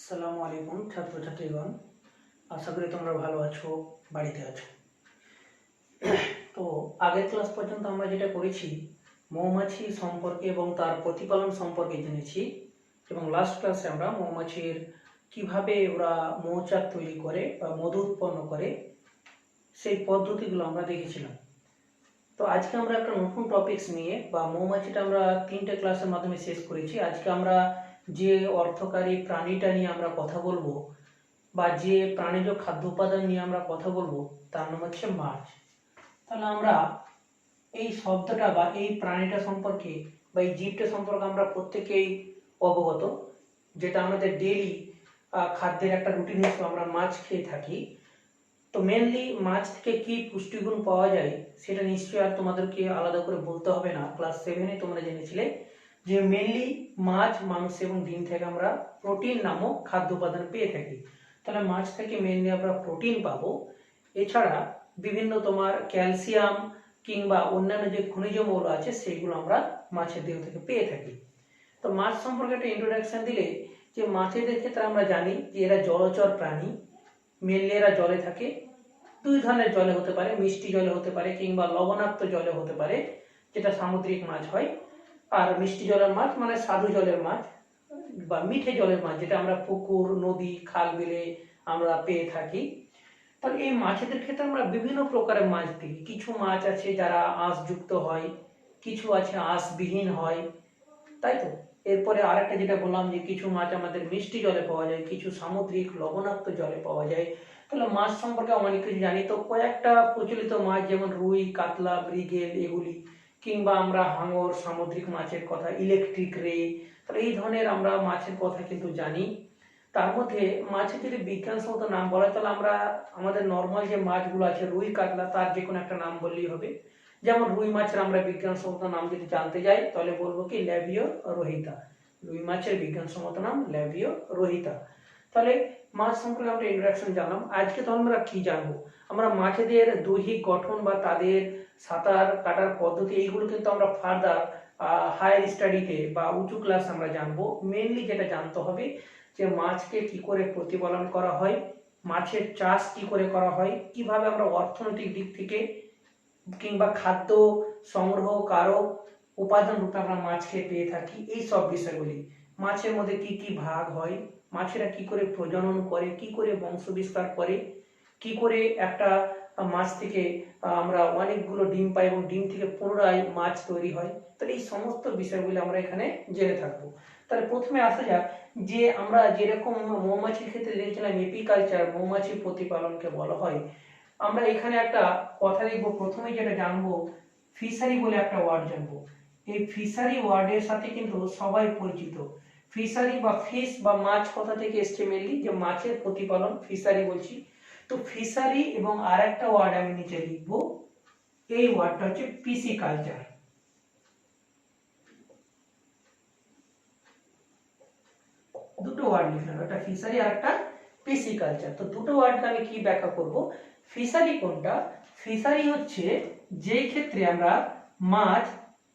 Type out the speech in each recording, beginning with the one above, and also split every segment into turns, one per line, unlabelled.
আসসালামু আলাইকুম ছাত্রছাত্রীগণ, আশা করি তোমরা ভালো আছো, বাড়িতে আছো। তো আগের ক্লাস পর্যন্ত আমরা যেটা করেছি মৌমাছি সম্পর্কে এবং তার প্রতিপালন সম্পর্কে জেনেছি, এবং লাস্ট ক্লাসে আমরা মৌমাছির কিভাবে ওরা মৌচাক তৈরি করে বা মধু উৎপন্ন করে সেই পদ্ধতিগুলো আমরা দেখেছিলাম। তো আজকে আমরা একটা নতুন টপিকস নিয়ে বা মৌমাছিটা আমরা 3টে ক্লাসের মাধ্যমে শেষ করেছি। আজকে আমরা যে অর্থকারী প্রাণীটা নিয়ে আমরা কথা বলবো বা যে প্রাণীজ খাদ্য উপাদান নিয়ে আমরা কথা বলবো তার নাম হচ্ছে মাছ। তাহলে আমরা এই শব্দটা বা এই প্রাণীটা সম্পর্কে বা এই জীবটা সম্পর্কে আমরা প্রত্যেকেই অবগত, যেটা আমাদের ডেইলি খাদ্যের একটা রুটিন হিসেবে আমরা মাছ খেয়ে থাকি। তো মেনলি মাছ থেকে কি পুষ্টিগুণ পাওয়া যায় সেটা নিশ্চয়ই আর তোমাদেরকে আলাদা করে বলতে হবে না, ক্লাস 7-এ তোমরা জেনেছিলে যে মেনলি মাছ, মাংস এবং ডিম থেকে আমরা প্রোটিন নামক খাদ্য উপাদান পেয়ে থাকি। তাহলে মাছ থেকে মেনলি আমরা প্রোটিন পাবো। এছাড়া বিভিন্ন তোমার ক্যালসিয়াম কিংবা অন্যান্য যে খনিজ মৌল আছে সেগুলো আমরা মাছের দেহ থেকে পেয়ে থাকি। তো মাছ সম্পর্কে একটা ইন্ট্রোডাকশন দিলে, যে মাছেদের ক্ষেত্রে আমরা জানি যে এরা জলচর প্রাণী। মেনলি এরা জলে থাকে, দুই ধরনের জলে হতে পারে, মিষ্টি জলে হতে পারে কিংবা লবণাক্ত জলে হতে পারে, যেটা সামুদ্রিক মাছ হয়। আর মিষ্টি জলের মাছ মানে স্বাদু জলের মাছ বা মিঠে জলের মাছ, যেটা আমরা পুকুর, নদী, খাল, বিলে আমরা পেয়ে থাকি। তাহলে এই মাছেদের ক্ষেত্রে আমরা বিভিন্ন প্রকারের মাছ দেখি। কিছু মাছ আছে যারা আঁশযুক্ত হয়, কিছু আছে আঁশবিহীন হয়, তাই তো। এরপরে আরেকটা যেটা বললাম যে কিছু মাছ আমাদের মিষ্টি জলে পাওয়া যায়, কিছু সামুদ্রিক লবণাক্ত জলে পাওয়া যায়। তাহলে মাছ সম্পর্কে অনেক কিছু জানি। তো কয়েকটা প্রচলিত মাছ যেমন রুই, কাতলা, মৃগেল এগুলি, কিংবা আমরা হাঙর, সামুদ্রিক মাছের কথা, ইলেকট্রিক রে, তাহলে এই ধরনের আমরা মাছের কথা কিন্তু জানি। তার মধ্যে মাছের যদি বিজ্ঞানসম্মত নাম বলা হয় তাহলে আমরা আমাদের নর্মাল যে মাছগুলো আছে রুই, কাতলা, তার যে কোনো একটা নাম বললেই হবে। যেমন রুই মাছের আমরা বিজ্ঞানসম্মত নাম যদি জানতে যাই তাহলে বলবো কি ল্যাভিও রোহিতা। রুই মাছের বিজ্ঞানসম্মত নাম ল্যাভিও রোহিতা। তাহলে মাছ সম্পর্কে আমরা ইন্ট্রোডাকশন জানলাম। আজকে তো আমরা কি জানবো? আমরা মাছেদের দৈহিক গঠন বা তাদের সাঁতার কাটার পদ্ধতি, এইগুলো কিন্তু আমরা ফার্দার হায়ার স্টাডিতে বা উঁচু ক্লাস আমরা জানবো। মেনলি যেটা জানতে হবে যে মাছকে কি করে প্রতিপালন করা হয়, মাছের চাষ কি করে করা হয়, কিভাবে আমরা অর্থনৈতিক দিক থেকে কিংবা খাদ্য সংগ্রহ কারক উপাদান রূপে আমরা মাছকে পেয়ে থাকি, এই সব বিষয়গুলি। মাছের মধ্যে কি কি ভাগ হয়, মাছেরা কি করে প্রজনন করে, কি করে বংশ বিস্তার করে, কি করে একটা মাছ থেকে আমরা অনেকগুলো ডিম পাই এবং ডিম থেকে পুনরায় মাছ তৈরি হয়। তাহলে এই সমস্ত বিষয়গুলি আমরা এখানে জেনে থাকবো। তাহলে প্রথমে আসা যাক যে আমরা যেরকম মৌমাছির ক্ষেত্রে দেখছিলাম এপিকালচার, মৌমাছি প্রতিপালনকে বলা হয়। আমরা এখানে একটা কথা লিখবো, প্রথমে যেটা জানবো ফিশারি বলে একটা ওয়ার্ড জানবো। এই ফিশারি ওয়ার্ডের সাথে কিন্তু সবাই পরিচিত। ফিশারি বা ফিশ বা মাছ কথা থেকে এসছে মেনলি, যে মাছের প্রতিপালন ফিশারি বলছি। তো ফিশারি এবং আর একটা ওয়ার্ড আমি নিচে লিখবো, এই ওয়ার্ডটা হচ্ছে পিসিকালচার। দুটো ওয়ার্ড লিখলাম, একটা ফিশারি আর একটা পিসিকালচার। তো দুটো ওয়ার্ডকে আমি কি ব্যাখ্যা করব? ফিশারি কোনটা? ফিশারি হচ্ছে যেই ক্ষেত্রে আমরা মাছ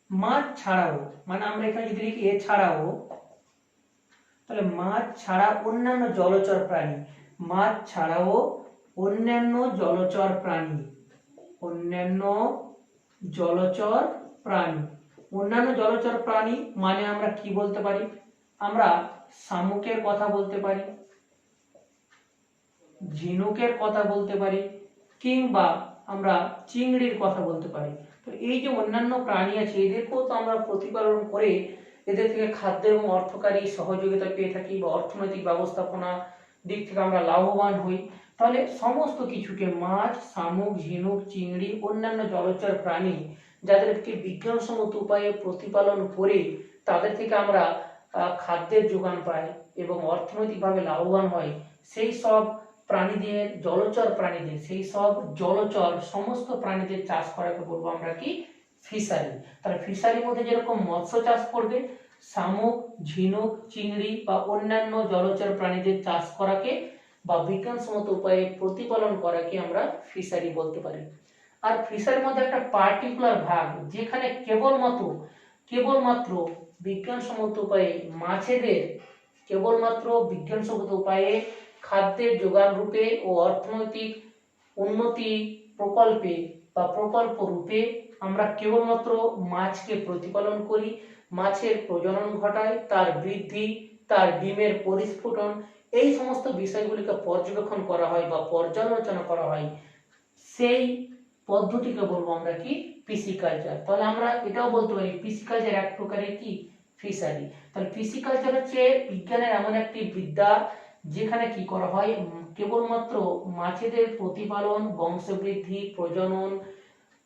মাছ ছাড়াও, মানে আমরা এখানে যদি লিখি এছাড়াও, তাহলে মাছ ছাড়া অন্যান্য জলচর প্রাণী, মাছ ছাড়াও অন্যান্য জলচর প্রাণী, অন্যান্য জলচর প্রাণী, অন্যান্য জলচর প্রাণী মানে আমরা কি বলতে পারি? আমরা শামুকের কথা বলতে পারি, ঝিনুকের কথা বলতে পারি, কিংবা আমরা চিংড়ির কথা বলতে পারি। তো এই যে অন্যান্য প্রাণী আছে এদেরকেও তো আমরা প্রতিপালন করে এদের থেকে খাদ্য এবং অর্থকারী সহযোগিতা পেয়ে থাকি বা অর্থনৈতিক ব্যবস্থাপনা দিক থেকে আমরা লাভবান হই। তাহলে সমস্ত কিছুকে মাছ, শামুক, ঝিনুক, চিংড়ি, অন্যান্য জলচর প্রাণী যাদেরকে বিজ্ঞানসম্মত উপায়ে প্রতিপালন করে তাদের থেকে আমরা খাদ্যের যোগান পাই এবং অর্থনৈতিকভাবে লাভবান হয়, সেই সব প্রাণীদের, জলচর প্রাণীদের, সেই সব জলচর সমস্ত প্রাণীদের চাষ করাকে বলবো আমরা কি? ফিশারি। তাহলে ফিশারির মধ্যে যেরকম মৎস্য চাষ করবে, শামুক, ঝিনুক, চিংড়ি বা অন্যান্য জলচর প্রাণীদের চাষ করাকে বা বিজ্ঞানসম্মত উপায়ে প্রতিপালন করাকে আমরা ফিশারি বলতে পারি। আর ফিশারির মধ্যে একটা পার্টিকুলার ভাগ যেখানে কেবলমাত্র বিজ্ঞানসম্মত উপায়ে মাছেদের কেবলমাত্র বিজ্ঞানসম্মত উপায়ে খাদ্যের যোগান রূপে ও অর্থনৈতিক উন্নতি প্রকল্পে বা প্রকল্প রূপে আমরা কেবলমাত্র মাছকে প্রতিপালন করি, মাছের প্রজনন ঘটাই, তার বৃদ্ধি, তার ডিমের পরিস্ফুটন, এই সমস্ত বিষয়গুলিকে পর্যবেক্ষণ করা হয় বা পর্যালোচনা করা হয়, সেই পদ্ধতিকে বলবো আমরা কি পিসিকালচার। তাহলে আমরা এটাও বলতে পারি পিসিকালচার এক প্রকারের কি ফিশারি। তাহলে পিসিকালচার হচ্ছে বিজ্ঞানের এমন একটি বিদ্যা যেখানে কি করা হয়, কেবলমাত্র মাছেদের প্রতিপালন, বংশবৃদ্ধি, প্রজনন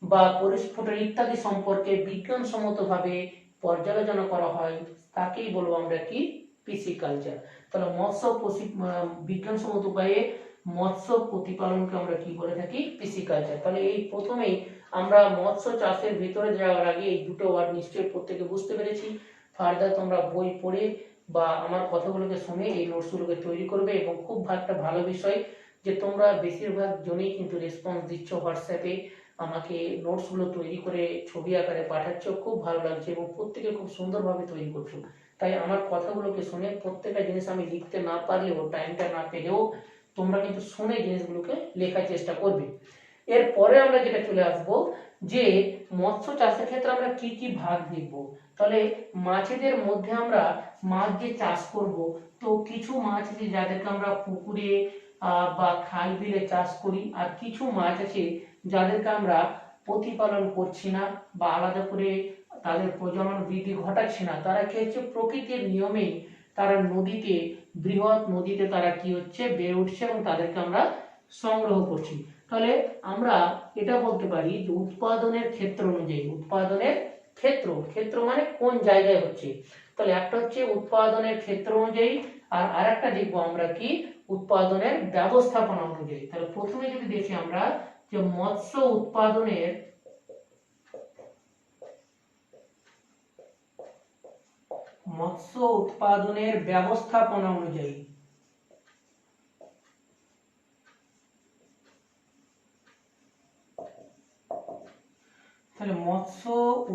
বা পরিস্ফুটন ইত্যাদি সম্পর্কে বিজ্ঞানসম্মতভাবে পর্যালোচনা করা হয়, তাকেই বলবো আমরা কি পিসিকালচার। তাহলে বিজ্ঞানসম্মত উপায়ে মৎস্য প্রতিপালনকে আমরা কি বলে থাকি পিসিকালচার। তাহলে এই প্রথমেই আমরা মৎস্য চাষের ভিতরে যাওয়ার আগে এই দুটো ওয়ার্ড নিশ্চয়ই প্রত্যেকে বুঝতে পেরেছি। ফার্দার তোমরা বই পড়ে বা আমার কথাগুলোকে শুনে এই নোটসগুলোকে তৈরি করবে, এবং খুব একটা ভালো বিষয় যে তোমরা বেশিরভাগ জনেই কিন্তু রেসপন্স দিচ্ছ হোয়াটসঅ্যাপে, আমাকে নোটসগুলো তৈরি করে ছবি আকারে পাঠাচ্ছ, খুব ভালো লাগছে এবং প্রত্যেকে খুব সুন্দরভাবে তৈরি করছো। তাই আমার কথাগুলোকে শুনে প্রত্যেকটা জিনিস আমি লিখতে না পারলেও, টাইমটা না পেলেও, তোমরা কিন্তু শুনে জিনিসগুলোকে লেখার চেষ্টা করবে। এরপরে আমরা যেটা চলে আসবো যে মৎস্য চাষের ক্ষেত্রে আমরা কি কি ভাগ দেখব। তাহলে মাছেদের মধ্যে আমরা মাছ যে চাষ করব, তো কিছু মাছ আছে যাদেরকে আমরা পুকুরে বা খাল বিলে চাষ করি, আর কিছু মাছ আছে যাদেরকে আমরা প্রতিপালন করছি না বা আলাদা করে তাদের প্রজনন বৃদ্ধি ঘটাচ্ছি না। তারা কি হচ্ছে প্রকৃতির নিয়মেই তারা নদীতে, বৃহৎ নদীতে তারা কি হচ্ছে বেড়ে উঠছে এবং তাদেরকে আমরা সংগ্রহ করছি। তাহলে আমরা এটা বলতে পারি যে উৎপাদনের ক্ষেত্র অনুযায়ী, উৎপাদনের ক্ষেত্র মানে কোন জায়গায় হচ্ছে, তাহলে একটা হচ্ছে উৎপাদনের ক্ষেত্র অনুযায়ী, আর আরেকটা দেখবো আমরা কি উৎপাদনের ব্যবস্থাপনা অনুযায়ী। তাহলে প্রথমে যদি দেখি আমরা যে মৎস্য উৎপাদনের ব্যবস্থাপনা অনুযায়ী। তাহলে মৎস্য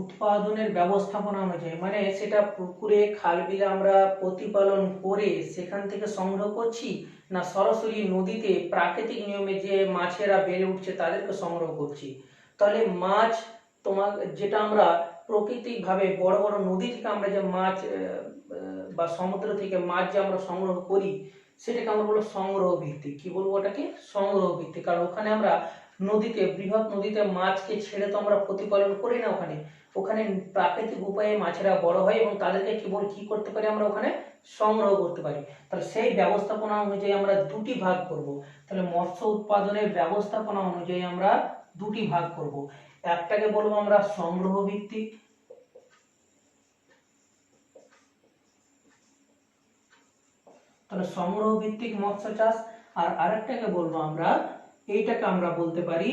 উৎপাদনের ব্যবস্থাপনা অনুযায়ী মানে সেটা পুকুরে খাল বিলে আমরা প্রতিপালন করে সেখান থেকে সংগ্রহ করছি, না সরাসরি নদীতে প্রাকৃতিক নিয়মে যে মাছেরা বেড়ে উঠছে তাদেরকে সংগ্রহ করছি। তাহলে মাছ যেটা আমরা প্রাকৃতিক ভাবে বড় বড় নদী থেকে আমরা যে মাছ বা সমুদ্র থেকে মাছ যে আমরা সংগ্রহ করি, সেটাকে আমরা বলবো সংগ্রহ ভিত্তিক। কি বলবো ওটাকে? সংগ্রহ ভিত্তিক। কারণ ওখানে আমরা নদীতে, বৃহৎ নদীতে মাছকে ছেড়ে তো আমরা প্রতিপালন করি না, ওখানে প্রাকৃতিক উপায়ে মাছেরা বড় হয় এবং তাদেরকে কি করতে পারি আমরা ওখানে সংগ্রহ করতে পারি। তাহলে সেই ব্যবস্থাপনা অনুযায়ী আমরা দুটি ভাগ করব। তাহলে মৎস্য উৎপাদনের ব্যবস্থাপনা অনুযায়ী আমরা দুটি ভাগ করব। একটাকে বলবো আমরা সংগ্রহ ভিত্তিক, তাহলে সংগ্রহ ভিত্তিক মৎস্য চাষ, আর আরেকটাকে বলবো আমরা, এইটাকে আমরা বলতে পারি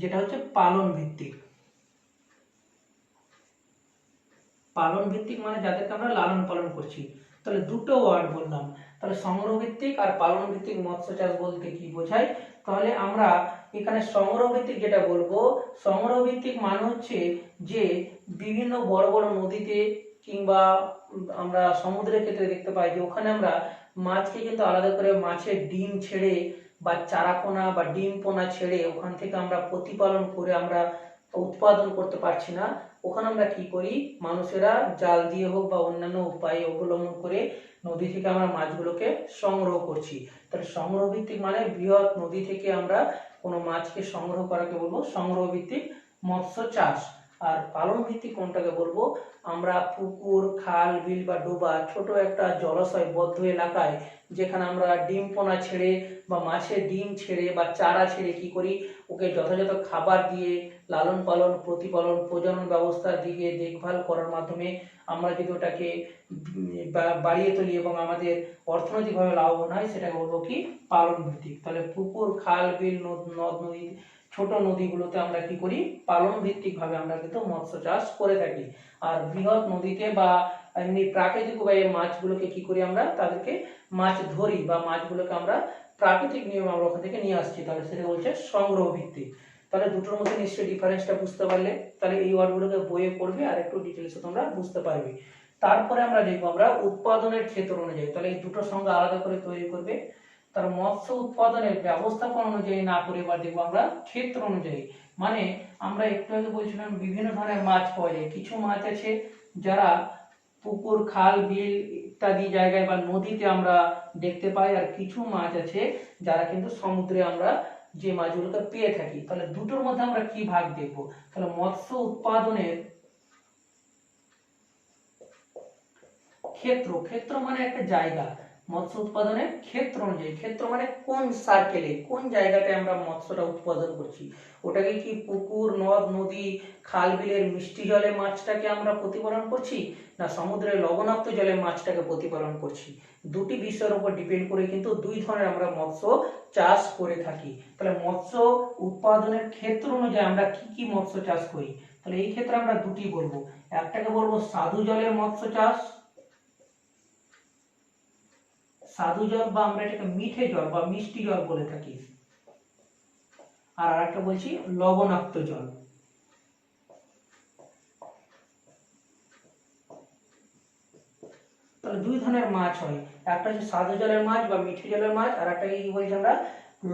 যেটা হচ্ছে পালন ভিত্তিক। পালন ভিত্তিক মানে যাদেরকে আমরা লালন পালন করছি। তাহলে দুটো ওয়ার্ড বললাম। তাহলে সংগ্রহ ভিত্তিক আর পালন ভিত্তিক মৎস্য চাষ বলতে কি বোঝায়? তাহলে আমরা এখানে সংগ্রহ ভিত্তিক যেটা বলবো, সংগ্রহ ভিত্তিক মানে হচ্ছে যে বিভিন্ন বড় বড় নদীতে কিংবা আমরা সমুদ্রের ক্ষেত্রে দেখতে পাই যে ওখানে আমরা মাছকে কিন্তু আলাদা করে মাছের ডিম ছেড়ে বা চারাপোনা বা ডিম পোনা ছেড়ে ওখান থেকে আমরা প্রতিপালন করে আমরা উৎপাদন করতে পারছি না। ওখানে আমরা কি করি, মানুষেরা জাল দিয়ে হোক বা অন্যান্য উপায় অবলম্বন করে নদী থেকে আমরা মাছগুলোকে সংগ্রহ করছি। তাহলে সংগ্রহ ভিত্তিক মানে বৃহৎ নদী থেকে আমরা কোনো মাছকে সংগ্রহ করাকে বলবো সংগ্রহ ভিত্তিক মৎস্য চাষ। আর পালন ভিত্তিক কোনটাকে বলবো, আমরা পুকুর, খাল, বিল বা ডোবা, ছোট একটা জলাশয় বদ্ধ এলাকায় যেখানে আমরা ডিম পোনা ছেড়ে বা মাছের ডিম ছেড়ে বা চারা ছেড়ে কি করি, ওকে যথাযথ খাবার দিয়ে লালন পালন, প্রতিপালন, প্রজনন ব্যবস্থার দিকে দেখভাল করার মাধ্যমে আমরা যদি ওটাকে বাড়িয়ে তুলি এবং আমাদের অর্থনৈতিকভাবে লাভবান হয়, সেটাকে বলবো কি পালন ভিত্তিক। তাহলে পুকুর, খাল, বিল, নদ নদী, ছোট নদীগুলোতে আমরা কি করি, পালন ভিত্তিক ভাবে আমরা কিন্তু মৎস্য চাষ করে থাকি। আর বৃহৎ নদীতে বা এমনি প্রাকৃতিক উপায়ে মাছগুলোকে কি করি, আমরা তাদেরকে মাছ ধরি বা মাছগুলোকে আমরা প্রাকৃতিক নিয়মে আমরা ওখান থেকে নিয়ে আসছি, তাহলে সেটা বলছে সংগ্রহ ভিত্তিক। তাহলে দুটোর মধ্যে নিশ্চয়ই ডিফারেন্সটা বুঝতে পারলে। তাহলে এই ওয়ার্ডগুলোকে বইয়ে পড়বে আর একটু ডিটেলসে তোমরা বুঝতে পারবে। তারপরে আমরা দেখবো আমরা উৎপাদনের ক্ষেত্র অনুযায়ী, তাহলে এই দুটো সংজ্ঞা আলাদা করে তৈরি করবে। তার মৎস্য উৎপাদনের ব্যবস্থাপনা অনুযায়ী না করে এবার দেখবো আমরা ক্ষেত্র অনুযায়ী। মানে আমরা একটু আগে বলছিলাম বিভিন্ন ধরনের মাছ পাওয়া যায়, কিছু মাছ আছে যারা পুকুর, খাল, বিল ইত্যাদি জায়গায় বা নদীতে আমরা দেখতে পাই, আর কিছু মাছ আছে যারা কিন্তু সমুদ্রে আমরা যে মাছগুলোকে পেয়ে থাকি। তাহলে দুটোর মধ্যে আমরা কি ভাগ দেখব? তাহলে মৎস্য উৎপাদনের ক্ষেত্র, ক্ষেত্র মানে একটা জায়গা, মৎস্য উৎপাদনের ক্ষেত্র অনুযায়ী, ক্ষেত্র মানে কোন সার্কেলে, কোন জায়গাটায় আমরা মৎস্যটা উৎপাদন করছি, ওটাকে কি পুকুর, নদ, নদী, খাল, বিলের মিষ্টি জলে মাছটাকে আমরা প্রতিপালন করছি, না সমুদ্রের লবণাক্ত জলে মাছটাকে প্রতিপালন করছি। দুটি বিষয়ের উপর ডিপেন্ড করে কিন্তু দুই ধরনের আমরা মৎস্য চাষ করে থাকি। তাহলে মৎস্য উৎপাদনের ক্ষেত্র অনুযায়ী আমরা কি কি মৎস্য চাষ করি, তাহলে এই ক্ষেত্রে আমরা দুটি বলবো। একটাকে বলবো সাধু জলের মৎস্য চাষ, সাধু জল বা আমরা এটাকে মিঠে জল বা মিষ্টি জল বলে থাকি, আর আরেকটা বলছি লবণাক্ত জল। তাহলে দুই ধরনের মাছ হয়, একটা হচ্ছে সাধু জলের মাছ বা মিঠে জলের মাছ, আর একটা কি বলছি আমরা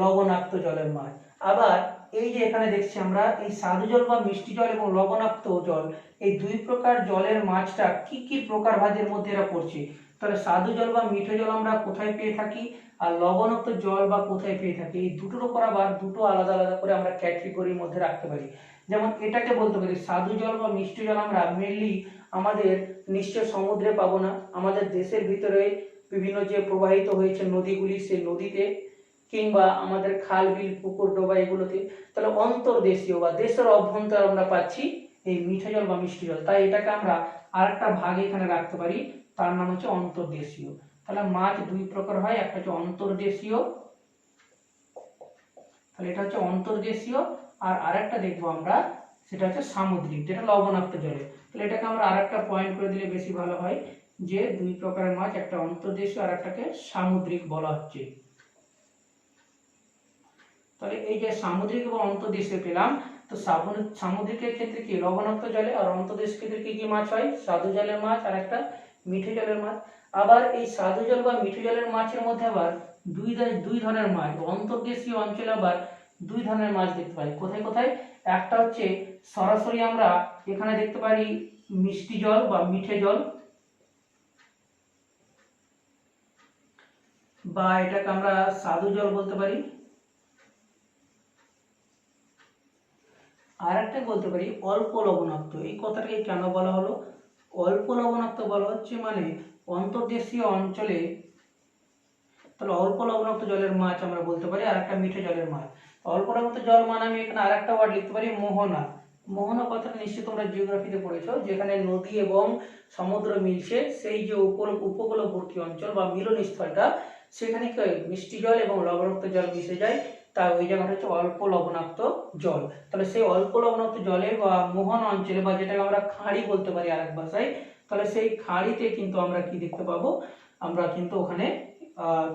লবণাক্ত জলের মাছ। আবার এই যে এখানে দেখছি আমরা এই সাধু জল বা মিষ্টি জল এবং লবণাক্ত জল, এই দুই প্রকার জলের মাছটা কি কি প্রকারভেদের মধ্যে এরা পড়ছে। তাহলে সাধু জল বা মিঠে জল আমরা কোথায় পেয়ে থাকি, আর লবণাক্ত জল বা কোথায় পেয়ে থাকি, এই দুটোর উপর আবার দুটো আলাদা আলাদা করে আমরা ক্যাটেগরির মধ্যে রাখতে পারি। যেমন এটাকে বলতে পারি সাধু জল বা মিষ্টি জল আমরা মেনলি আমাদের নিশ্চয় সমুদ্রে পাবো না, আমাদের দেশের ভিতরে বিভিন্ন যে প্রবাহিত হয়েছে নদীগুলি, সেই নদীতে কিংবা আমাদের খাল, বিল, পুকুর, ডোবা এগুলোতে। তাহলে অন্তর্দেশীয় বা দেশের অভ্যন্তরে আমরা পাচ্ছি এই মিঠে জল বা মিষ্টি জল, তাই এটাকে আমরা আরেকটা ভাগে এখানে রাখতে পারি, তার নাম হচ্ছে অন্তর্দেশীয়। তাহলে মাছ দুই প্রকার হয়, একটা হচ্ছে অন্তর্দেশীয়, তাহলে এটা হচ্ছে অন্তর্দেশীয়, আর আরেকটা দেখবো আমরা সেটা হচ্ছে সামুদ্রিক, যেটা লবণাক্ত জলে। তাহলে এটাকে আমরা আরেকটা পয়েন্ট করে দিলে বেশি ভালো হয়, যে দুই প্রকারের মাছ, একটা অন্তর্দেশীয় আর একটাকে সামুদ্রিক বলা হচ্ছে। তাহলে এই যে সামুদ্রিক এবং অন্তর্দেশীয় পেলাম, তো সামুদ্রিকের ক্ষেত্রে কি লবণাক্ত জলে, আর অন্তর্দেশীয় ক্ষেত্রে কি কি মাছ হয়, সাধু জলের মাছ আর একটা মিঠে জলের মাছ। আবার এই সাধু জল বা মিঠে জলের মাছের মধ্যে আবার দুই ধরনের মাছ, অন্তর্দেশীয় অঞ্চলে আবার দুই ধরনের মাছ দেখতে পাই। কোথায় কোথায়? একটা হচ্ছে সরাসরি আমরা এখানে দেখতে পারি মিষ্টি জল বা মিঠে জল, বা এটাকে আমরা সাধু জল বলতে পারি। আর একটা বলতে পারি অল্প লবণাক্ত। এই কথাটাকে কেন বলা হলো অল্প লবণাক্ত বলা হচ্ছে, মানে অন্তর্দেশীয় অঞ্চলে তাহলে অল্প লবণাক্ত জলের মাছ আমরা বলতে পারি, আর একটা মিঠে জলের মাছ। অল্প লবণাক্ত জল মানে আমি এখানে আর একটা ওয়ার্ড লিখতে পারি মোহনা। মোহনা কথাটা নিশ্চয়ই তোমরা জিওগ্রাফিতে পড়েছো, যেখানে নদী এবং সমুদ্র মিলছে, সেই যে উপকূলবর্তী অঞ্চল বা মিলনস্থলটা, সেখানে কি হয় মিষ্টি জল এবং লবণাক্ত জল মিশে যায়, তাই ওই জায়গাটা হচ্ছে অল্প লবণাক্ত জল। তাহলে সেই অল্প লবণাক্ত জলে বা মোহনা অঞ্চলে, বা যেটাকে আমরা খাঁড়ি বলতে পারি আরেক ভাষায়, তাহলে সেই খাঁড়িতে কিন্তু আমরা কি দেখতে পাবো, আমরা কিন্তু ওখানে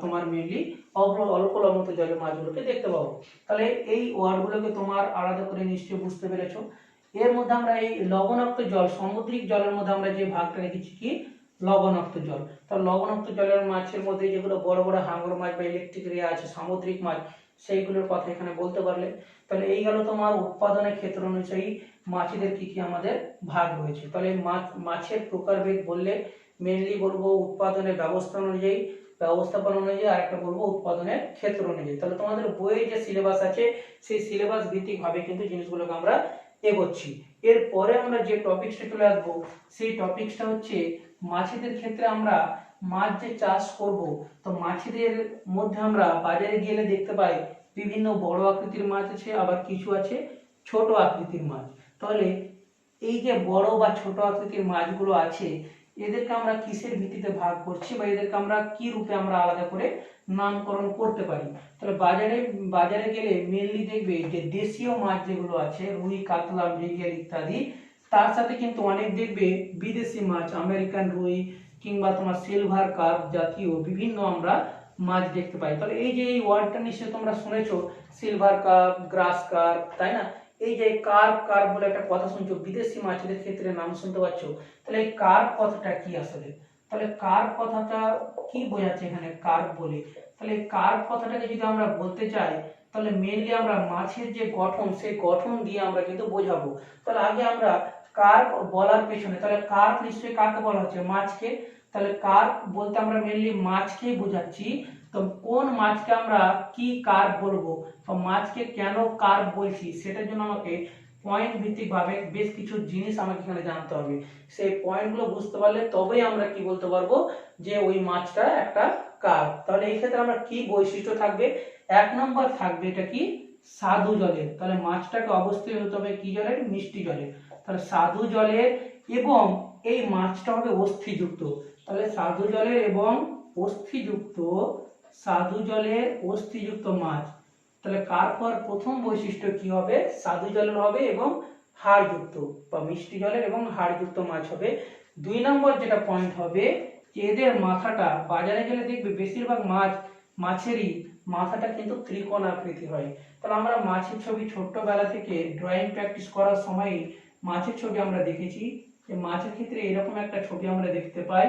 তোমার মেনলি অল্প লবণাক্ত জলের মাছগুলোকে দেখতে পাবো। তাহলে এই ওয়ার্ডগুলোকে তোমার আলাদা করে নিশ্চয়ই বুঝতে পেরেছো। এর মধ্যে আমরা এই লবণাক্ত জল, সামুদ্রিক জলের মধ্যে আমরা যে ভাগটা রেখেছি কি লবণাক্ত জল। তাহলে লবণাক্ত জলের মাছের মধ্যে যেগুলো বড় বড় হাঙর মাছ বা ইলেকট্রিক রে আছে সামুদ্রিক মাছ, সেইগুলোর কথা এখানে বলতে পারলে। তাহলে এই গেল তোমার উৎপাদনের ক্ষেত্র অনুযায়ী মাছেদের কি কি আমাদের ভাগ রয়েছে। তাহলে মাছের প্রকারভেদ বললে মেনলি বলবো উৎপাদনের ব্যবস্থাপনা অনুযায়ী, আর একটা বলবো উৎপাদনের ক্ষেত্র অনুযায়ী। তাহলে তোমাদের বইয়ে যে সিলেবাস আছে সেই সিলেবাস ভিত্তিক ভাবে কিন্তু জিনিসগুলোকে আমরা এগোচ্ছি। এরপরে আমরা যে টপিকসটা চলে আসবো, সেই টপিকসটা হচ্ছে মাছেদের ক্ষেত্রে আমরা মাছ যে চাষ করব, তো মাছেদের মধ্যে আমরা বাজারে গেলে দেখতে পাই বিভিন্ন বড় আকৃতির মাছ আছে, আবার কিছু আছে ছোট আকৃতির মাছ। তাহলে এই যে বড় বা ছোট আকৃতির মাছগুলো আছে, এদেরকে আমরা কিসের ভিত্তিতে ভাগ করছি, বা এদেরকে আমরা কি রূপে আমরা আলাদা করে নামকরণ করতে পারি। তাহলে বাজারে গেলে মেনলি দেখবে যে দেশীয় মাছ যেগুলো আছে রুই, কাতলা, মৃগেল ইত্যাদি, তার সাথে কিন্তু অনেক দেখবে বিদেশি মাছ, আমেরিকান রুই কিংবা তোমার সিলভার কার্প জাতীয় বিভিন্ন আমরা মাছ দেখতে পাই। তাহলে এই যে এই ওয়ার্ডটা নিশ্চয়ই তোমরা শুনেছো, সিলভার কার্প, গ্রাস কার্প, তাই না? এই যে কার্প কার্প বলে একটা কথা শুনছো, বিদেশি মাছেদের ক্ষেত্রে নাম শুনতে পাচ্ছ, তাহলে এই কার্প কথাটা কি আসলে? তাহলে কার্প কথাটা কি বোঝাচ্ছে এখানে কার্প বলে? তাহলে এই কার্প কথাটাকে যদি আমরা বলতে চাই, তাহলে মেইনলি আমরা মাছের যে গঠন, সেই গঠন দিয়ে আমরা কিন্তু বোঝাবো। তাহলে আগে আমরা কার্প বলার পেছনে, তাহলে কার্প নিশ্চয়ই কাকে বলা হচ্ছে? মাছকে। তাহলে কার্প বলতে আমরা মেইনলি মাছকেই বোঝাচ্ছি। তো কোন মাছকে আমরা কি কার্প বলবো বা মাছকে কেন কার্প বলছি, সেটার জন্য আমাকে পয়েন্ট ভিত্তিক ভাবে বেশ কিছু জিনিস আমাকে এখানে জানতে হবে। সেই পয়েন্টগুলো বুঝতে পারলে তবেই আমরা কি বলতে পারবো যে ওই মাছটা একটা কার্প। তাহলে এই ক্ষেত্রে আমরা কি বৈশিষ্ট্য থাকবে? 1 নম্বর থাকবে এটা কি? স্বাদু জলের। তাহলে মাছটাকে অবশ্যই হতে হবে কি জলের? মিষ্টি জলের। তাহলে স্বাদু জলের এবং এই মাছটা হবে অস্থিযুক্ত। তাহলে স্বাদু জলের এবং অস্থিযুক্ত, স্বাদু জলের অস্থিযুক্ত মাছ। তাহলে কার্পর প্রথম বৈশিষ্ট্য কি হবে? স্বাদু জলের হবে এবং হাড়যুক্ত বা মিষ্টি জলের এবং হাড়যুক্ত মাছ হবে। 2 নম্বর যেটা পয়েন্ট হবে যে এদের মাথাটা, বাজারে গেলে দেখবে বেশিরভাগ মাছেরই মাথাটা কিন্তু ত্রিকোণ আকৃতি হয়। তাহলে আমরা মাছের ছবি ছোট্টবেলা থেকে ড্রয়িং প্র্যাকটিস করার সময় মাছের ছবি আমরা দেখেছি যে মাছের ক্ষেত্রে এরকম একটা ছবি আমরা দেখতে পাই।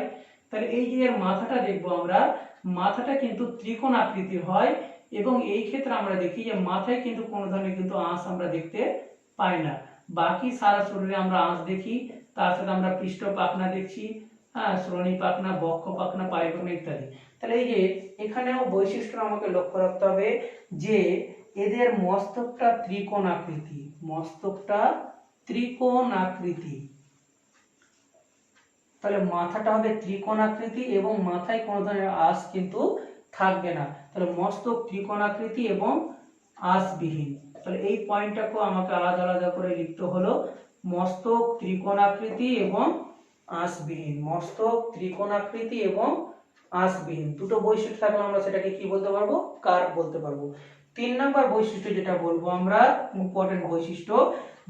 তাহলে এই যে এর মাথাটা দেখবো আমরা, মাথাটা কিন্তু ত্রিকোণ আকৃতির হয় এবং এই ক্ষেত্রে আমরা দেখি যে মাথায় কিন্তু কোনো ধরনের কিন্তু আঁশ আমরা দেখতে পাই না। বাকি সারা শরীরে আমরা আঁশ দেখি, তার সাথে আমরা পৃষ্ঠ পাখনা দেখছি, হ্যাঁ, শ্রোণী পাখনা, বক্ষ পাখনা, পাই পাখনা ইত্যাদি। তাহলে এই যে এখানেও বৈশিষ্ট্য আমাকে লক্ষ্য রাখতে হবে যে এদের মস্তকটা ত্রিকোণ আকৃতি, মস্তকটা ত্রিকোণ আকৃতি। তাহলে মাথাটা হবে ত্রিকোণ আকৃতি এবং মাথায় কোনো ধরনের আঁশ কিন্তু থাকবে না। তাহলে মস্তক ত্রিকোণ আকৃতি এবং আঁশবিহীন। তাহলে এই পয়েন্টটাকে আমাকে আলাদা আলাদা করে লিখতে হলো, মস্তক ত্রিকোণ আকৃতি এবং আঁশবিহীন, মস্তক ত্রিকোণ আকৃতি এবং আঁশবিহীন। দুটো বৈশিষ্ট্য থাকলে আমরা সেটাকে কি বলতে পারবো? কার্প বলতে পারবো। 3 নম্বর বৈশিষ্ট্য যেটা বলবো আমরা, ইম্পর্টেন্ট বৈশিষ্ট্য,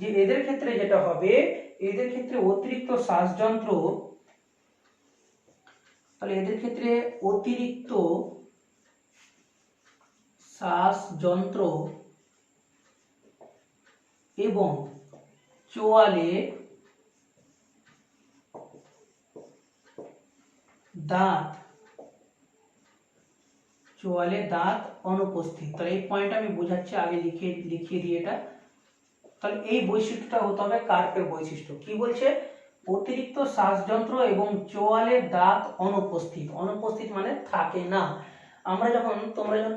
যে এদের ক্ষেত্রে যেটা হবে, এদের ক্ষেত্রে অতিরিক্ত শ্বাসযন্ত্র, তাহলে এদের ক্ষেত্রে অতিরিক্ত শ্বাসযন্ত্র এবং চোয়ালে দাঁত, চোয়ালে দাঁত অনুপস্থিত। তাহলে এই পয়েন্ট আমি বোঝাচ্ছি, আগে লিখিয়ে দিই এটা। তাহলে এই বৈশিষ্ট্যটা হতে হবে কার্পের বৈশিষ্ট্য। কি বলছে? অতিরিক্ত শ্বাসযন্ত্র এবং চোয়ালে দাঁত অনুপস্থিত। অনুপস্থিত মানে থাকে না। তোমরা যখন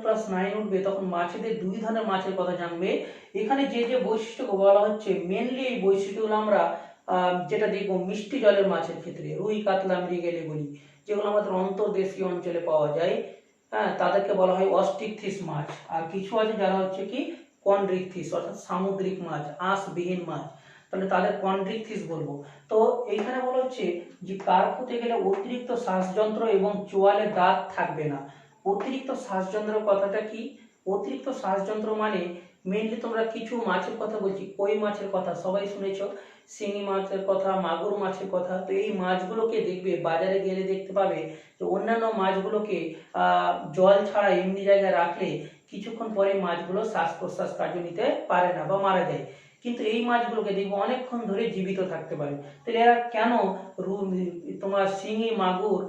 ক্লাস 9 উঠবে তখন মাছেদের 2 ধরনের মাছের কথা জানবে। এখানে যে যে বৈশিষ্ট্য বলা হচ্ছে মেনলি এই বৈশিষ্ট্যগুলো আমরা যেটা দেখবো মিষ্টি জলের মাছের ক্ষেত্রে, রুই, কাতলা, মৃগেল এগুলি যেগুলো আমাদের অন্তর্দেশীয় অঞ্চলে পাওয়া যায়, হ্যাঁ, তাদেরকে বলা হয় অস্টিকথিস মাছ। আর কিছু আছে যারা হচ্ছে কি কন্ড্রিকথিস, অর্থাৎ সামুদ্রিক মাছ, আঁশবিহীন মাছ, তাহলে তাদের কন্ড্রিকথিস বলবো। তো এইখানে বলা হচ্ছে যে কার্প হতে গেলে অতিরিক্ত শ্বাসযন্ত্র এবং চোয়ালে দাঁত থাকবে না। অতিরিক্ত শ্বাসযন্ত্র কথাটা কি? অতিরিক্ত শ্বাসযন্ত্র মানে মেইনলি তোমরা কিছু মাছের কথা বলছি, কই মাছের কথা সবাই শুনেছো, শিঙি মাছের কথা, মাগুর মাছের কথা। তো এই মাছগুলোকে দেখবে বাজারে গেলে দেখতে পাবে যে অন্যান্য মাছগুলোকে জল ছাড়া এমনি জায়গায় রাখলে কিছুক্ষণ পরে মাছগুলো শ্বাস প্রশ্বাস কার্য নিতে পারে না বা মারা যায়। কিন্তু এই মাছগুলোকে দেখবো অনেকক্ষণ ধরে জীবিত থাকতে পারে। তাহলে এরা কেন তোমার শিঙি, মাগুর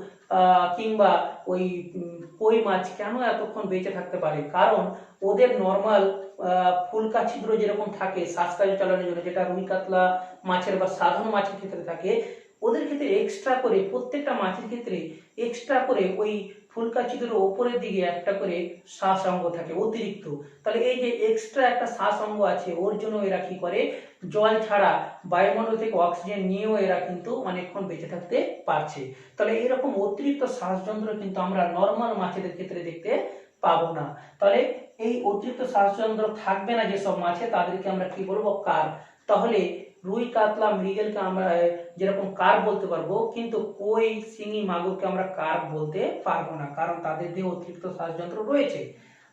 কিংবা ওই কই মাছ কেন এতক্ষণ বেঁচে থাকতে পারে? কারণ ওদের নর্মাল ফুলকা ছিদ্র যেরকম থাকে শ্বাসকার্য চালানোর জন্য, যেটা রুই, কাতলা মাছের বা সাধারণ মাছের ক্ষেত্রে থাকে, ওদের ক্ষেত্রে এক্সট্রা করে, প্রত্যেকটা মাছের ক্ষেত্রে এক্সট্রা করে ওই ফুলকা ছিদ্রের ওপরের দিকে একটা করে শ্বাস অঙ্গ থাকে অতিরিক্ত। তাহলে এই যে এক্সট্রা একটা শ্বাস অঙ্গ আছে, ওর জন্য এরা কি করে, জল ছাড়া বায়ুমণ্ডল থেকে অক্সিজেন নিয়েও এরা কিন্তু অনেকক্ষণ বেঁচে থাকতে পারছে। তাহলে এইরকম অতিরিক্ত শ্বাসযন্ত্র কিন্তু আমরা নর্মাল মাছেদের ক্ষেত্রে দেখতে পাবো না। তাহলে এই অতিরিক্ত শ্বাসযন্ত্র থাকবে না যেসব মাছে, তাদেরকে আমরা কি বলবো? কার্প। তাহলে রুই, কাতলা, মৃগেলকে আমরা যেরকম কার্প বলতে পারবো, কিন্তু কই, শিঙি, মাগুরকে আমরা কার্প বলতে পারবো না, কারণ তাদের দেহে অতিরিক্ত শ্বাসযন্ত্র রয়েছে।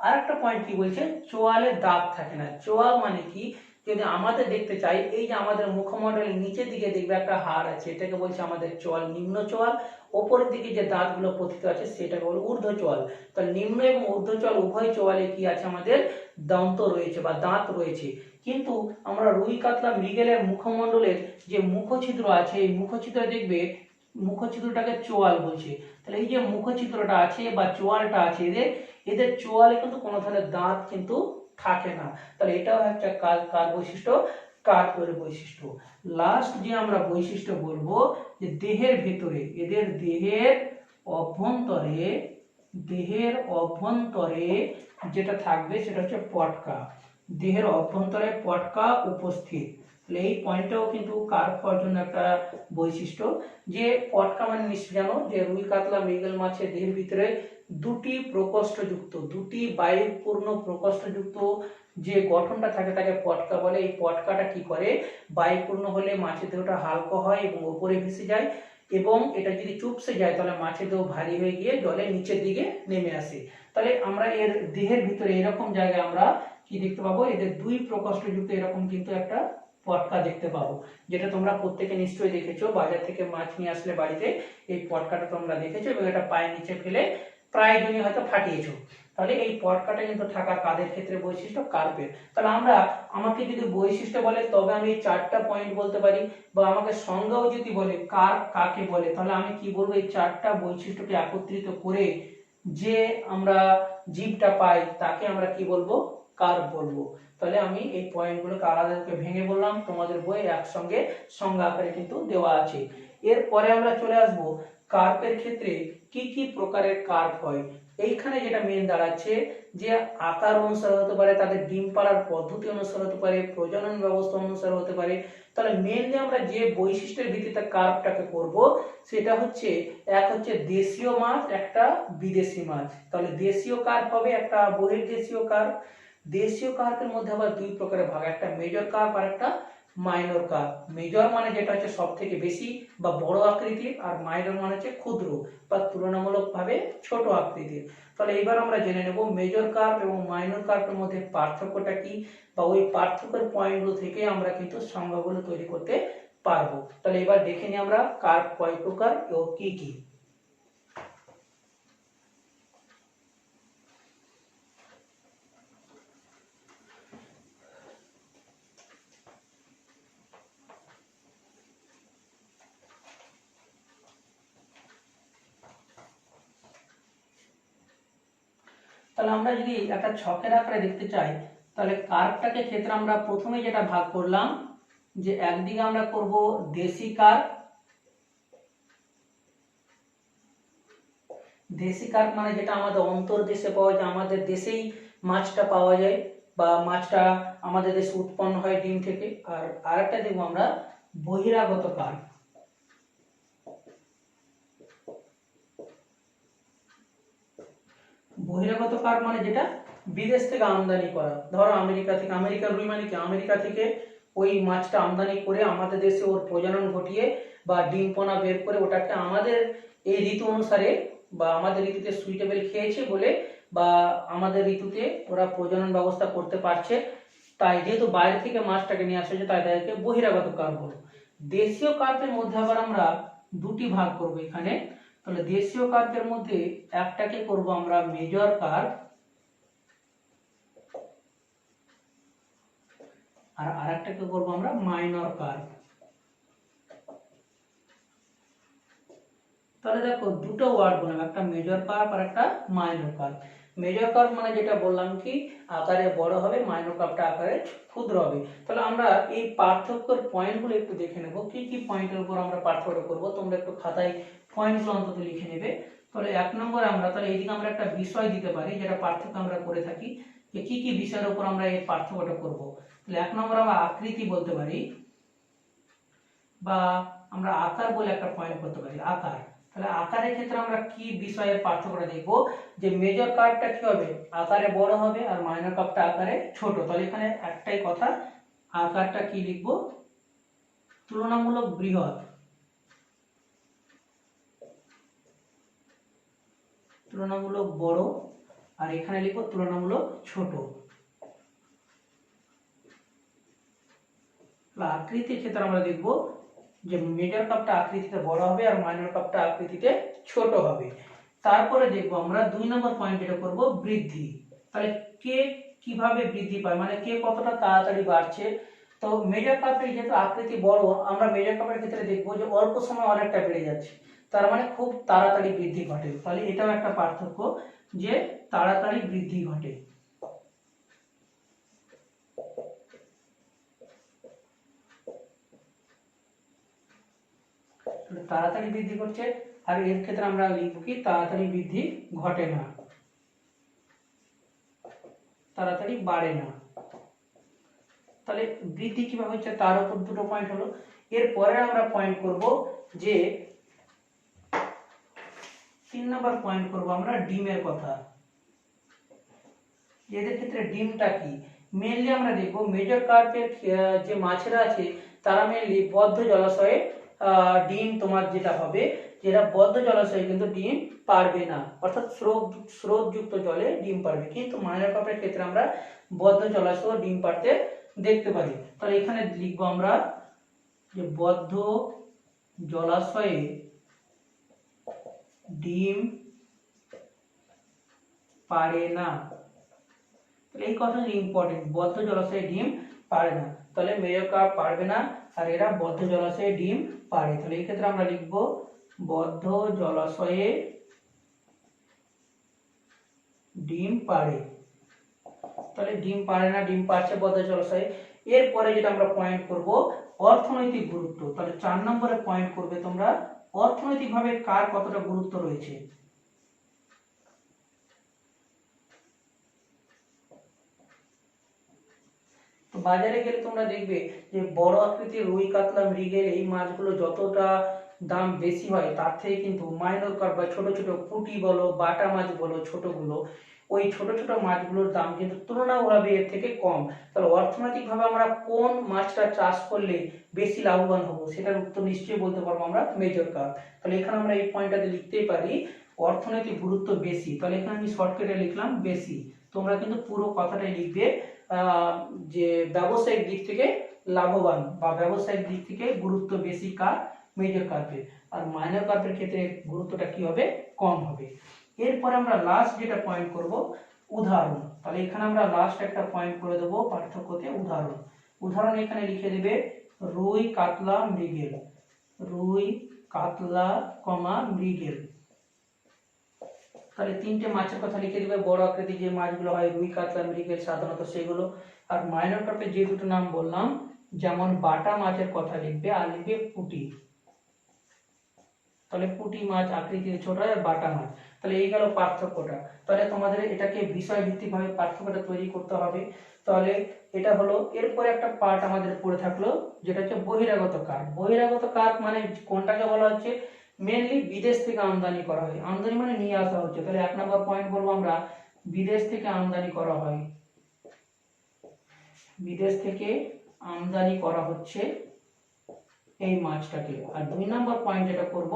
আর একটা পয়েন্ট কি বলছে? চোয়ালে দাঁত থাকে না। চোয়াল মানে কি? যদি আমাদের দেখতে চাই, এই যে আমাদের মুখমণ্ডলের নিচের দিকে দেখবে একটা হাড় আছে, এটাকে বলছে আমাদের চোয়াল, নিম্ন চোয়াল। ওপরের দিকে যে দাঁতগুলো পতিত আছে সেটাকে বলে ঊর্ধ্ব চোয়াল। তাহলে নিম্ন এবং ঊর্ধ্ব চোয়াল উভয় চোয়ালে কি আছে, আমাদের দন্ত রয়েছে বা দাঁত রয়েছে। কিন্তু আমরা রুই কাতলা মৃগেলের মুখমণ্ডলের যে মুখছিদ্র আছে, এই মুখছিদ্র দেখবে মুখছিদ্রটাকে চোয়াল বলছে। তাহলে এই যে মুখছিদ্রটা আছে বা চোয়ালটা আছে, এদের চোয়ালে কিন্তু কোনো ধরনের দাঁত কিন্তু থাকে না। তাহলে এটাও একটা কার বৈশিষ্ট্য, কার্পের বৈশিষ্ট্য। লাস্ট যে আমরা বৈশিষ্ট্য বলবো যে দেহের ভেতরে, এদের দেহের অভ্যন্তরে যেটা থাকবে সেটা হচ্ছে পটকা। দেহের অভ্যন্তরে পটকা উপস্থিত। তাহলে এই পয়েন্টটাও কিন্তু কার্প হওয়ার জন্য একটা বৈশিষ্ট্য। যে পটকা মানে নিশ্চয় জানো যে রুই কাতলা মৃগেল মাছের দেহের ভিতরে দুটি বায়ুপূর্ণ প্রকোষ্ঠযুক্ত যে গঠনটা থাকে তাকে পটকা বলে। এই পটকাটা কি করে, বায়ুপূর্ণ হলে মাছের দেহটা হালকা হয় এবং উপরে ভেসে যায়, এবং এটা যদি চুপসে যায় তাহলে মাছের দেহ ভারী হয়ে গিয়ে জলের নিচের দিকে নেমে আসে। তাহলে আমরা এর দেহের ভিতরে এরকম জায়গায় আমরা কি দেখতে পাবো, এদের দুই প্রকোষ্ঠযুক্ত এরকম কিন্তু একটা পটকা দেখতে পাবো, যেটা তোমরা প্রত্যেকে নিশ্চয়ই দেখেছো। বাজার থেকে মাছ নিয়ে আসলে বাড়িতে এই পটকাটা তোমরা দেখেছো, এবং এটা পায়ের নিচে ফেলে প্রায় জনই হয়তো ফাটিয়েছো। তাহলে এই পটকাটা কিন্তু থাকা কাদের ক্ষেত্রে বৈশিষ্ট্য, কার্পের। তাহলে আমাকে যদি বৈশিষ্ট্য বলে তবে আমি এই 4টা পয়েন্ট বলতে পারি, বা আমাকে সংজ্ঞাও যদি বলে কার্প কাকে বলে, তাহলে আমি কি বলবো, এই 4টা বৈশিষ্ট্যকে একত্রিত করে যে আমরা জীবটা পাই তাকে আমরা কি বলবো, কার্প বলবো। তাহলে আমি এই পয়েন্টগুলোকে আলাদা করে ভেঙে বললাম, তোমাদের বইয়ে একসঙ্গে সংজ্ঞা আকারে কিন্তু দেওয়া আছে। এরপরে আমরা চলে আসব কার্পের ক্ষেত্রে কি কি প্রকারের কার্প হয়। এইখানে যেটা মেন দাঁড়াচ্ছে যে আকার অনুসারে হতে পারে, তাদের ডিম পাড়ার পদ্ধতি অনুসারে হতে পারে, প্রজনন ব্যবস্থা অনুসারে হতে পারে। তাহলে মেনলি আমরা যে বৈশিষ্ট্যের ভিত্তিতে কার্পটাকে করব সেটা হচ্ছে, এক হচ্ছে দেশীয় মাছ, একটা বিদেশি মাছ। তাহলে দেশীয় কার্প হবে, একটা বহির্দেশীয় কার্প। দেশীয় কার্পের মধ্যে আবার দুই প্রকারের ভাগ, একটা মেজর কার্প আর একটা মাইনর কার্প। মেজর মানে যেটা হচ্ছে সব থেকে বেশি বা বড় আকৃতির, আর মাইনর মানে হচ্ছে ক্ষুদ্র বা তুলনামূলকভাবে ছোট আকৃতির। তাহলে এবার আমরা জেনে নেব মেজর কার্প এবং মাইনর কার্পের মধ্যে পার্থক্যটা কি, বা ওই পার্থক্যের পয়েন্টগুলো থেকে আমরা কিন্তু সংজ্ঞাগুলো তৈরি করতে পারবো। তাহলে এবার দেখে নিই আমরা কার্প কয় প্রকার ও কি কি। তাহলে আমরা যদি একটা ছকের আকারে দেখতে চাই, তাহলে কার্পটাকে ক্ষেত্রে আমরা প্রথমে যেটা ভাগ করলাম যে একদিকে আমরা করব দেশি কার্প। দেশি কার্প মানে যেটা আমাদের অন্তর্দেশে পাওয়া যায়, আমাদের দেশেই মাছটা পাওয়া যায়, বা মাছটা আমাদের দেশে উৎপন্ন হয় ডিম থেকে। আর আরেকটা দেখবো আমরা বহিরাগত কার্প। বহিরাগত কার্প মানে যেটা বিদেশ থেকে আমদানি করা, ধরো আমেরিকার রুই মানে কি, আমেরিকা থেকে ওই মাছটা আমদানি করে আমাদের দেশে ওর প্রজনন ঘটিয়ে বা ডিম পোনা বের করে ওটাকে আমাদের এই ঋতু অনুসারে বা আমাদের ঋতুতে সুইটেবল খেয়েছে বলে, বা আমাদের ঋতুতে ওরা প্রজনন ব্যবস্থা করতে পারছে, তাই যেহেতু বাইরে থেকে মাছটাকে নিয়ে আসা হয়েছে তাই তাদেরকে বহিরাগত কার্প বলে। দেশীয় কার্পের মধ্যে আবার আমরা দুটি ভাগ করব এখানে। তাহলে দেশীয় কার্পের মধ্যে একটাকে করব আমরা মেজর কার্প, আর আরেকটাকে করব আমরা মাইনর কার্প। তাহলে দেখো দুটো ওয়ার্ড বললাম, একটা মেজর কার্প আর একটা মাইনর কার্প। মেজর কার্প মানে যেটা বললাম কি আকারে বড় হবে, মাইনর কার্পটা আকারে ক্ষুদ্র হবে। তাহলে আমরা এই পার্থক্যের পয়েন্টগুলো একটু দেখে নেব, কি কি পয়েন্টের উপর আমরা পার্থক্য করব, তোমরা একটু খাতায় পয়েন্টগুলো অন্তত লিখে নেবে। তাহলে 1 নম্বরে আমরা তাহলে এইদিকে আমরা একটা বিষয় দিতে পারি যেটা পার্থক্য আমরা করে থাকি, যে কি কি বিষয়ের উপর আমরা এই পার্থক্যটা করব। তাহলে 1 নম্বরে আমরা আকৃতি বলতে পারি, বা আমরা আকার বলে একটা পয়েন্ট করতে পারি, আকার। তাহলে আকারের ক্ষেত্রে আমরা কি বিষয়ের পার্থক্যটা দেখব, যে মেজর কার্পটা কি হবে, আকারে বড় হবে, আর মাইনর কার্পটা আকারে ছোট। তাহলে এখানে একটাই কথা, আকারটা কি লিখবো, তুলনামূলক বৃহৎ, তুলনামূলক বড়, আর এখানে লিখবো তুলনামূলক ছোট। আকৃতির ক্ষেত্রে আমরা দেখব যে মেজর কাপটা আকৃতিতে বড় হবে আর মাইনর কাপটা আকৃতিতে ছোট হবে। তারপরে দেখব আমরা 2 নম্বর পয়েন্ট যেটা করব বৃদ্ধি। তাহলে কে কিভাবে বৃদ্ধি পায়, মানে কে কতটা তাড়াতাড়ি বাড়ছে। তো মেজর কাপের যেহেতু আকৃতি বড়, আমরা মেজর কাপের ক্ষেত্রে দেখব যে অল্প সময় অনেকটা বেড়ে যাচ্ছে, তার মানে খুব তাড়াতাড়ি বৃদ্ধি ঘটে। তাহলে এটাও একটা পার্থক্য যে তাড়াতাড়ি বৃদ্ধি ঘটে। তাড়াতাড়ি বৃদ্ধি করছে, আর এর ক্ষেত্রে আমরা লিখব কি তাড়াতাড়ি বৃদ্ধি ঘটে না, তাড়াতাড়ি বাড়ে না। তাহলে বৃদ্ধি কিভাবে হচ্ছে তার উপর দুটো পয়েন্ট হলো। এরপরে আমরা পয়েন্ট করব যে 3 নম্বর পয়েন্ট করব আমরা ডিমের কথা। এদের ক্ষেত্রে ডিমটা কি, মেইনলি আমরা দেখব মেজর কার্পের যে মাছেরা আছে তারা মেইনলি বদ্ধ জলাশয়ে ডিম তোমার যেটা হবে, যেটা বদ্ধ জলাশয়ে কিন্তু ডিম পারবে না, অর্থাৎ স্রোতযুক্ত জলে ডিম পারবে। কিন্তু মাইনর কার্পের ক্ষেত্রে আমরা বদ্ধ জলাশয়ে ডিম পারতে দেখতে পারি। তাহলে এখানে লিখবো আমরা যে বদ্ধ জলাশয়ে ডিম পারে না। তাহলে এই কথাটা ইম্পর্টেন্ট, বদ্ধ জলাশয়ে ডিম পারে না। তাহলে মেজর কার্প পারবে না আর এরা বদ্ধ জলাশয়ে ডিম পারে। তাহলে এই ক্ষেত্রে আমরা লিখব বদ্ধ জলাশয়ে ডিম পারে। তাহলে ডিম পারে না, ডিম পারছে বদ্ধ জলাশয়ে। এরপরে যেটা আমরা পয়েন্ট করব অর্থনৈতিক গুরুত্ব। তাহলে 4 নম্বরে পয়েন্ট করবে তোমরা অর্থনৈতিকভাবে কার কতটা গুরুত্ব রয়েছে। তো বাজারে গেলে তোমরা দেখবে যে বড় আকৃতির রুই, কাতলা, মৃগেল এই মাছগুলো যতটা দাম বেশি হয় তার থেকে কিন্তু মাইনর কার্প বা ছোট ছোট পুঁটি বলো, বাটা মাছ বলো, ছোটগুলো ওই ছোট ছোট মাছগুলোর দাম কিন্তু তুলনামূলকভাবে এর থেকে কম। তাহলে অর্থনৈতিকভাবে আমরা কোন মাছটা চাষ করলে বেশি লাভবান হব সেটার উত্তর নিশ্চয়ই বলতে পারবো আমরা মেজর কার্প। তাহলে এখানে আমরা এই পয়েন্টটাতে লিখতেই পারি অর্থনৈতিক গুরুত্ব বেশি। তাহলে এখানে আমি শর্টকাটে লিখলাম বেশি, তোমরা কিন্তু পুরো কথাটাই লিখবে যে ব্যবসায়িক দিক থেকে লাভবান বা ব্যবসায়িক দিক থেকে গুরুত্ব বেশি কার, মেজর কার্পের। আর মাইনর কার্পের ক্ষেত্রে গুরুত্বটা কি হবে, কম হবে। এরপরে আমরা লাস্ট যেটা পয়েন্ট করব উদাহরণ। তাহলে এখানে আমরা লাস্ট একটা পয়েন্ট করে দেবো পার্থক্যতে উদাহরণ। উদাহরণ এখানে লিখে দেবে রুই, কাতলা, মৃগেল। রুই, কাতলা, মৃগেল। তাহলে 3টে মাছের কথা লিখে দিবে, বড় আকৃতি যে মাছগুলো হয় রুই, কাতলা, মৃগেল সাধারণত সেগুলো। আর মাইনর কার্পের যে দুটো নাম বললাম যেমন বাটা মাছের কথা লিখবে আর লিখবে পুঁটি। তাহলে পুঁটি মাছ আকৃতিতে ছোট হয় আর বাটা মাছ। তাহলে এই গেল পার্থক্যটা। তাহলে তোমাদের এটাকে বিষয় ভিত্তিক ভাবে পার্থক্যটা তৈরি করতে হবে। তাহলে এটা হলো। এরপরে একটা পার্ট আমাদের পড়ে থাকলো যেটা হচ্ছে বহিরাগত কার্প। বহিরাগত কার্প মানে কোনটাকে বলা হচ্ছে, মেনলি বিদেশ থেকে আমদানি করা হয়। আমদানি মানে নিয়ে আসা হচ্ছে। তাহলে 1 নম্বর পয়েন্ট বলবো আমরা বিদেশ থেকে আমদানি করা হয়, বিদেশ থেকে আমদানি করা হচ্ছে এই মাছটাকে। আর 2 নম্বর পয়েন্ট যেটা করব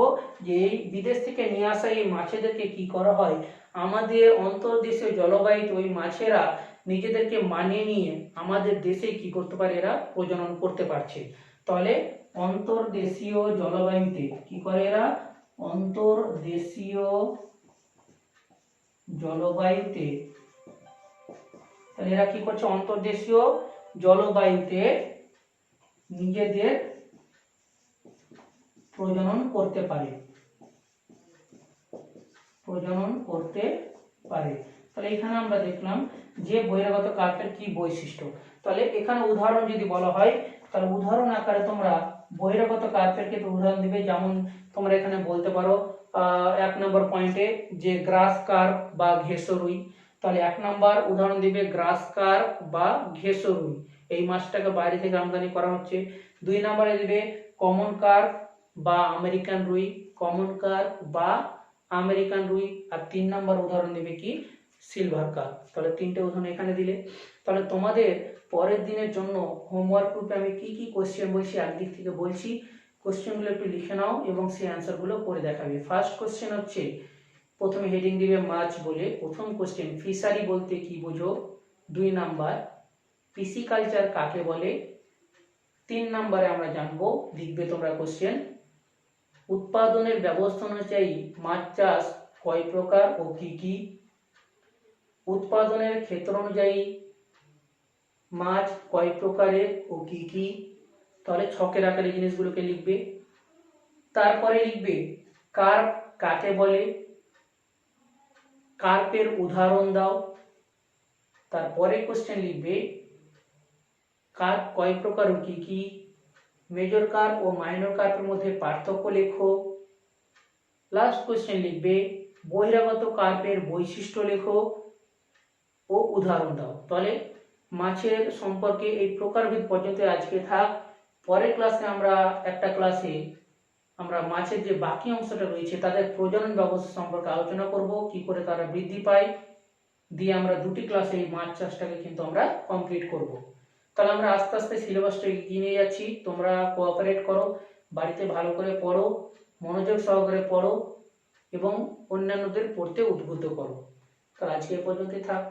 যে এই বিদেশ থেকে নিয়ে আসা এই মাছেদেরকে কি করা হয়, আমাদের অন্তর্দেশীয় জলবায়ুতে ওই মাছেরা নিজেদেরকে মানিয়ে নিয়ে আমাদের দেশে কি করতে পারে, এরা প্রজনন করতে পারছে। তাহলে অন্তর্দেশীয় জলবায়ুতে কি করে এরা, অন্তর্দেশীয় জলবায়ুতে, তাহলে এরা কি করছে অন্তর্দেশীয় জলবায়ুতে নিজেদের প্রজনন করতে পারে, প্রজনন করতে পারে। তাহলে এখানে আমরা দেখলাম যে বহিরাগত কার্পের কি বৈশিষ্ট্য। তাহলে এখানে উদাহরণ যদি বলা হয় তাহলে উদাহরণ আকারে তোমরা বহিরাগত কার্পের ক্ষেত্রে উদাহরণ দিবে। যেমন তোমরা এখানে বলতে পারো 1 নম্বর পয়েন্টে যে গ্রাস কার্প বা ঘেঁষরুই। তাহলে 1 নম্বর উদাহরণ দিবে গ্রাস কার্প বা ঘেঁষরুই, এই মাছটাকে বাইরে থেকে আমদানি করা হচ্ছে। 2 নম্বরে দিবে কমন কার্প বা আমেরিকান রুই, কমন কার্প বা আমেরিকান রুই। আর 3 নম্বর উদাহরণ দিবে কি সিলভার কার্প। তাহলে 3টে উদাহরণ এখানে দিলে। তাহলে তোমাদের পরের দিনের জন্য হোমওয়ার্ক রূপে আমি কি কি কোশ্চেন বলছি একদিক থেকে বলছি, কোশ্চেনগুলো একটু লিখে নাও এবং সেই অ্যান্সারগুলো করে দেখাবে। ফার্স্ট কোশ্চেন হচ্ছে, প্রথমে হেডিং দিবে মাছ বলে, প্রথম কোশ্চেন ফিশারি বলতে কি বোঝো। 2 নাম্বার পিসিকালচার কাকে বলে। 3 নম্বরে আমরা জানবো, লিখবে তোমরা কোশ্চেন, উৎপাদনের ব্যবস্থা অনুযায়ী মাছ চাষ কয় প্রকার ও কি কি? উৎপাদনের ক্ষেত্র অনুযায়ী মাছ কয় প্রকারের ও কি কি? তাহলে ছকের আকারে জিনিসগুলোকে লিখবে। তারপরে লিখবে কার্প কাকে বলে, কার্পের উদাহরণ দাও। তারপরে কোশ্চেন লিখবে কার্প কয় প্রকার ও কি কি? মেজর কার্প ও মাইনর কার্পের মধ্যে পার্থক্য লেখো। লাস্ট কোশ্চেন লিখবে বহিরাগত কার্পের বৈশিষ্ট্য লেখো ও উদাহরণ দাও। তাহলে মাছের সম্পর্কে এই প্রকারভেদ পর্যন্ত আজকে থাক। পরের ক্লাসে একটা ক্লাসে আমরা মাছের যে বাকি অংশটা রয়েছে তাদের প্রজনন ব্যবস্থা সম্পর্কে আলোচনা করব, কি করে তারা বৃদ্ধি পায়, দিয়ে আমরা 2টি ক্লাসে এই মাছ চাষটাকে কিন্তু আমরা কমপ্লিট করব। তাহলে আমরা আস্তে আস্তে সিলেবাসটা এগিয়ে নিয়ে যাচ্ছি, তোমরা কোঅপারেট করো, বাড়িতে ভালো করে পড়ো, মনোযোগ সহকারে পড়ো এবং অন্যান্যদের পড়তে উদ্বুদ্ধ করো। তাহলে আজকে এ পর্যন্তই থাক।